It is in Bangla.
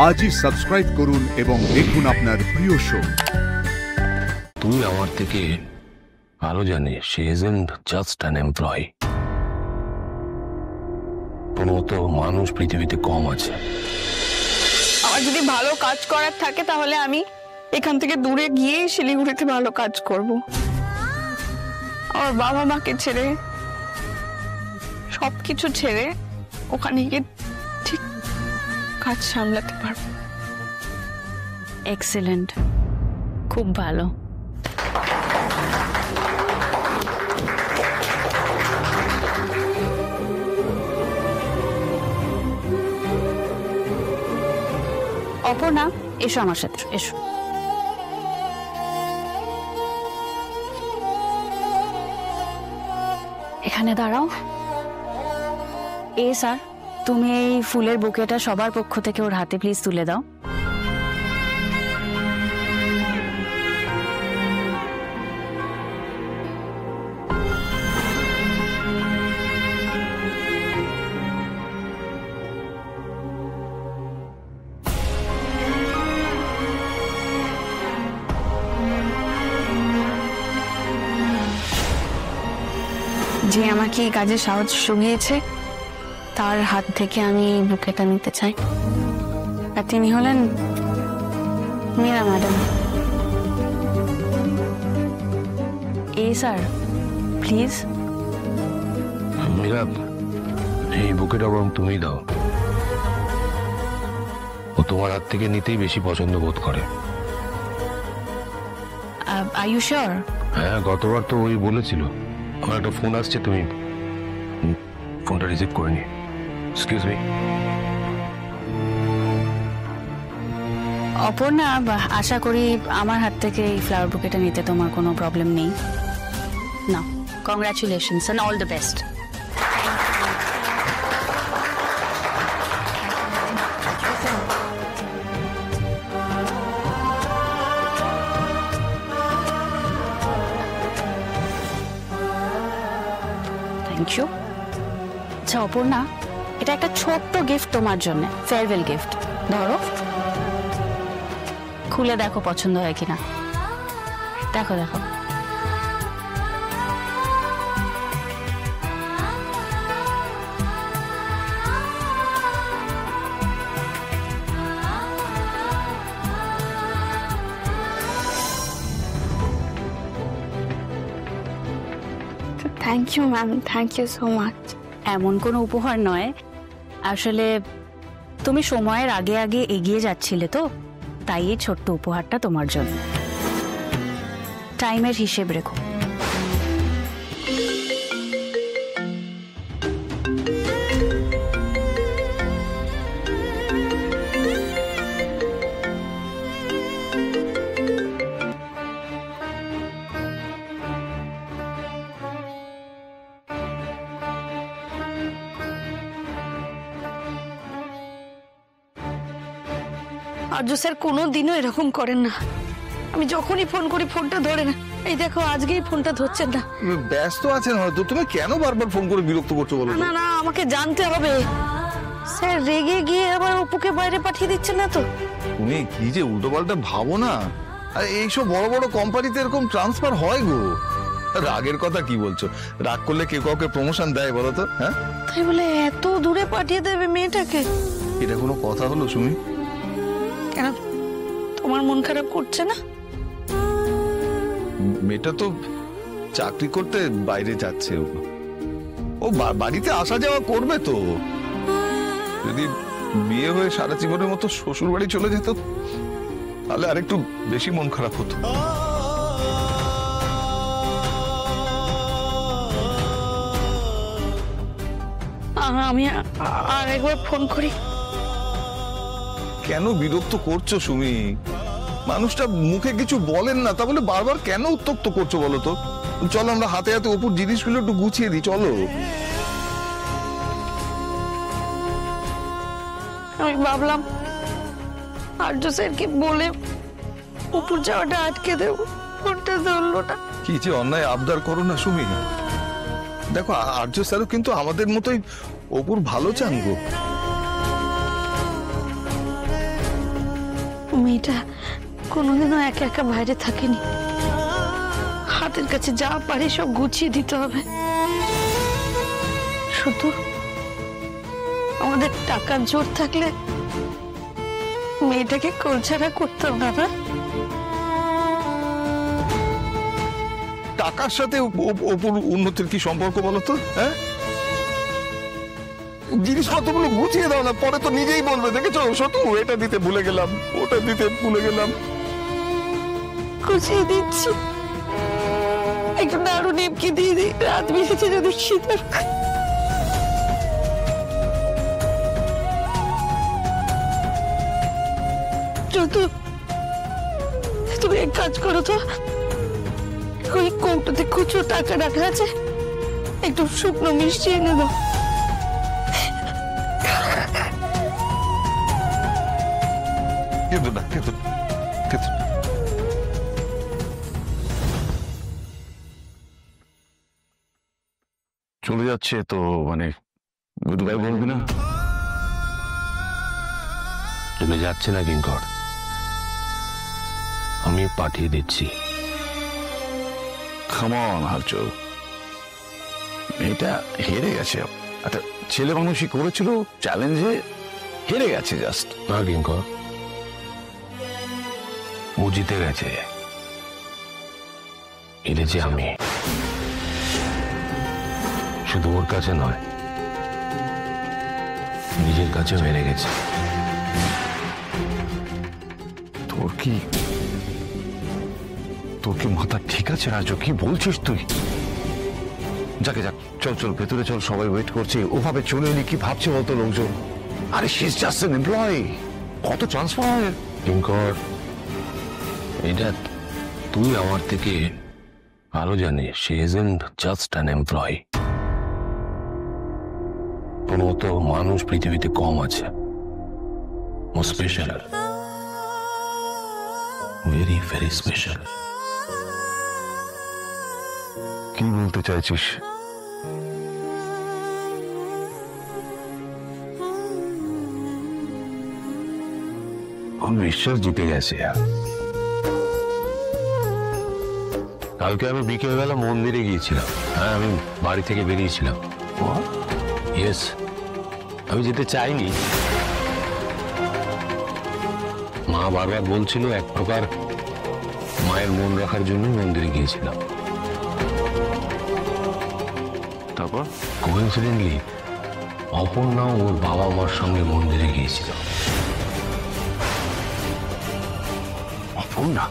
আজই সাবস্ক্রাইব করুন এবং দেখুন আপনার প্রিয় শো। তুই আমার থেকে ভালো জানিস সে ইজন্ট জাস্ট অ্যান এমপ্লয়ি। তোর মতো মানুষ পৃথিবীতে কম আছে। আমার যদি ভালো কাজ করার থাকে তাহলে আমি এখান থেকে দূরে গিয়ে শিলিগুড়িতে ভালো কাজ করব। আমার বাবা মাকে ছেড়ে সবকিছু ছেড়ে ওখানে গিয়ে ঠিক কাজ সামলাতে পারবো। এক্সেলেন্ট, খুব ভালো। অপর্ণা, এসো আমার সাথে, এসো। এখানে দাঁড়াও। স্যার, তুমি এই ফুলের বুকেটা সবার পক্ষ থেকে ওর হাতে প্লিজ তুলে দাও। যে আমাকে এই কাজে সাহস জুগিয়েছে তার হাত থেকে আমি বুকেটা নিতে চাই। আর তিনি হলেন Meera madam. Sir please. Meera, এই বুকেটা বরং তুমি দাও। ও তোমার হাত থেকে নিতেই বেশি পছন্দ বোধ করে। Are you sure? হ্যাঁ, গতবার তো ওই বলেছিল। আমার একটা ফোন আসছে, তুমি ফোনটা রিসিভ করে নি। Excuse me. অপর্ণা, আশা করি আমার হাত থেকে এই ফ্লাওয়ার বুকেটা নিতে তোমার কোনো প্রবলেম নেই না? Congratulations and all the best. Thank you. আচ্ছা অপর্ণা, এটা একটা ছোট্ট গিফট তোমার জন্য, ফেয়ারওয়েল গিফট। ধরো, খুলে দেখো পছন্দ হয় কিনা। দেখো দেখো। Thank you ma'am, thank you so much. এমন কোনো উপহার নয়, আসলে তুমি সময়ের আগে আগে এগিয়ে যাচ্ছিলে তো, তাই এই ছোট্ট উপহারটা তোমার জন্য। টাইমের হিসেব রেখো। আর্য স্যার কোনোদিনও এরকম করেন না। আমি যখনই ফোন করি ফোনটা ধরে না। এই দেখো, আজকেই ফোনটা ধরছেন না। ব্যস্ত আছেন হয়তো। তুমি কেন বারবার ফোন করে বিরক্ত করছো বলো? না না, আমাকে জানতে হবে। স্যার রেগে গিয়ে আবার অপুকে বাইরে পাঠিয়ে দিচ্ছেন না তো? তুমি কি যে উল্টোপাল্টা ভাবো না। আর এইসব বড় বড় কোম্পানিতে এরকম ট্রান্সফার হয় গো। রাগের কথা কি বলছো? রাগ করলে কেউ কাউকে প্রমোশন দেয় বলো তো? হ্যাঁ, তাই বলে এত দূরে পাঠিয়ে দেবে মেয়েটাকে? এটা কোনো কথা হলো সুমি? কেন, তোমার মন খারাপ করছে না? মেয়েটা তো চাকরি করতে বাইরে যাচ্ছে। ও বাড়িতে আসা যাওয়া করবে তো। যদি বিয়ে হয়ে সারা জীবনের মতো শ্বশুর বাড়ি চলে যেত তাহলে আরেকটু বেশি মন খারাপ হতো। আমি আর একবার ফোন করি। কেন বিরক্ত করছো সুমি? মানুষটা মুখে কিছু বলেন না, তা বলে বারবার কেন উত্তক্ত করছো বলো তো? চলো আমরা হাতে হাতে ওপর জিনিসগুলো একটু গুছিয়ে দিই, চলো। আমি ভাবলাম আর্য স্যারকে বলে উপর যাওয়াটা আটকে দেব, ফোনটা ধরলো না। কি যে অন্যায় আবদার করো না সুমি। দেখো আর্য স্যারও কিন্তু আমাদের মতোই অপুর ভালো চান গো। মেয়েটা কোনোদিনও একা একা বাইরে থাকেনি। হাতের কাছে যা পারে সব গুছিয়ে দিতে হবে। শুধু আমাদের টাকার জোর থাকলে মেয়েটাকে কোলছাড়া করতাম না। টাকার সাথে অপুর উন্নতির কি সম্পর্ক বলো তো? হ্যাঁ, জিনিসপত্রগুলো গুছিয়ে দাও না, পরে তো নিজেই বলবে দেখেছো শতু এটা দিতে ভুলে গেলাম, ওটা দিতে ভুলে গেলাম। গুছিয়ে দিচ্ছি, একটু নাড়ু নেপকে দিয়ে দিই, রাত মিশেছে যদি শীতের। যতু, তুমি এক কাজ করো তো, ওই কৌটোতে খুচরো টাকা রাখা আছে, একটু শুকনো মিষ্টি এনে দাও। কিন্তু না, কিন্তু চলে যাচ্ছে তো মানে গুড বাই বলবি না? চলে যাচ্ছে না কিঙ্কর, আমি পাঠিয়ে দিচ্ছি। কাম অন আর্য, মেয়েটা হেরে গেছে। একটা ছেলে মানুষই করেছিল, চ্যালেঞ্জে হেরে গেছে জাস্ট। না কিঙ্কর, ও জিতে গেছে, হেরেছি আমি। শুধু ওর কাছে নয়, নিজের কাছেও হেরে গেছে। তোর কি মাথা ঠিক আছে রাজু? কি বলছিস তুই? যাকে যাক, চল চল ভেতরে চল, সবাই ওয়েট করছে। ওভাবে চলে এলি কি ভাবছে বলতো লোকজন? আরে she is just an employee, কত ট্রান্সফার। কিঙ্কর, এটা তুই আমার থেকে ভালো জানিস। She isn't just an employee. তোর মতো মানুষ পৃথিবীতে কম আছে। ও স্পেশাল, ভেরি ভেরি স্পেশাল। কি বলতে চাইছিস? বিশ্বাস জিতে গেছে। কালকে আমি বিকেলবেলা মন্দিরে গিয়েছিলাম। হ্যাঁ, আমি বাড়ি থেকে বেরিয়েছিলাম। ইয়েস, আমি যেতে চাইনি। মা বারবার বলছিল, এক প্রকার মায়ের মন রাখার জন্য মন্দিরে গিয়েছিলাম। তারপর কোইন্সিডেন্টলি অপর্ণাও ওর বাবা মার সঙ্গে মন্দিরে গিয়েছিল। অপর্ণা?